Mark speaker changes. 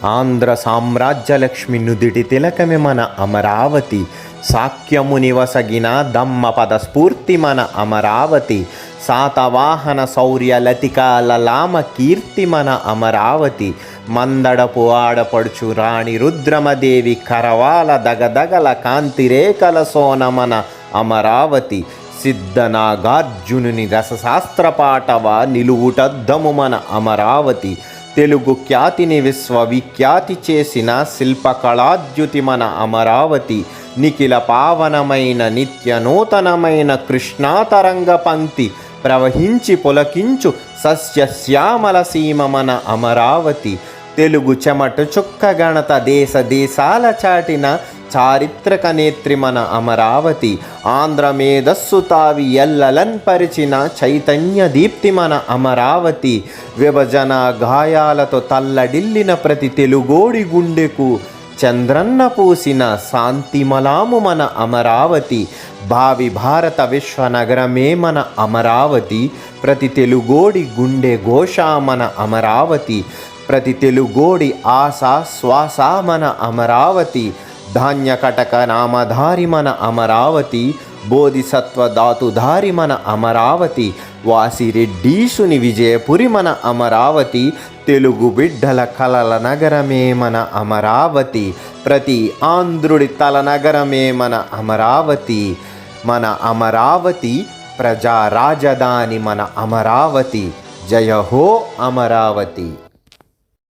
Speaker 1: ఆంధ్ర సామ్రాజ్యలక్ష్మి నుదిటి తిలకమే మన అమరావతి. సాక్యముని వసగిన దమ్మపద స్ఫూర్తి మన అమరావతి. శాతవాహన శౌర్య లతికాల లామ కీర్తి మన అమరావతి. మందడపు ఆడపడుచు రాణి రుద్రమదేవి కరవాల దగదగల కాంతిరేఖల సోన మన అమరావతి. సిద్ధనాగార్జునుని రసశాస్త్రపాటవ నిలువుటద్దము మన అమరావతి. తెలుగు ఖ్యాతిని విశ్వవిఖ్యాతి చేసిన శిల్పకళాద్యుతి మన అమరావతి. నిఖిల పావనమైన నిత్య నూతనమైన కృష్ణాతరంగ పంక్తి ప్రవహించి పొలకించు సస్యశ్యామల సీమ మన అమరావతి. తెలుగు చెమట చుక్క గణత దేశ దేశాల చాటిన చారిత్రక నేత్రి మన అమరావతి. ఆంధ్ర మేధస్సు తావి ఎల్లలన్ పరిచిన చైతన్య దీప్తి మన అమరావతి. విభజన గాయాలతో తల్లడిల్లిన ప్రతి తెలుగోడి గుండెకు చంద్రన్న పూసిన శాంతిమలాము మన అమరావతి. భావి భారత విశ్వనగరమే మన అమరావతి. ప్రతి తెలుగోడి గుండె ఘోష మన అమరావతి. ప్రతి తెలుగోడి ఆశ శ్వాస మన అమరావతి. ధాన్య కటక నామధారి మన అమరావతి. బోధిసత్వ ధాతుధారి మన అమరావతి. వాసిరెడ్డీసుని విజయపురి మన అమరావతి. తెలుగు బిడ్డల కలల నగరమే మన అమరావతి. ప్రతి ఆంధ్రుడి తల నగరమే మన అమరావతి. మన అమరావతి ప్రజా రాజధాని మన అమరావతి. జయ హో అమరావతి.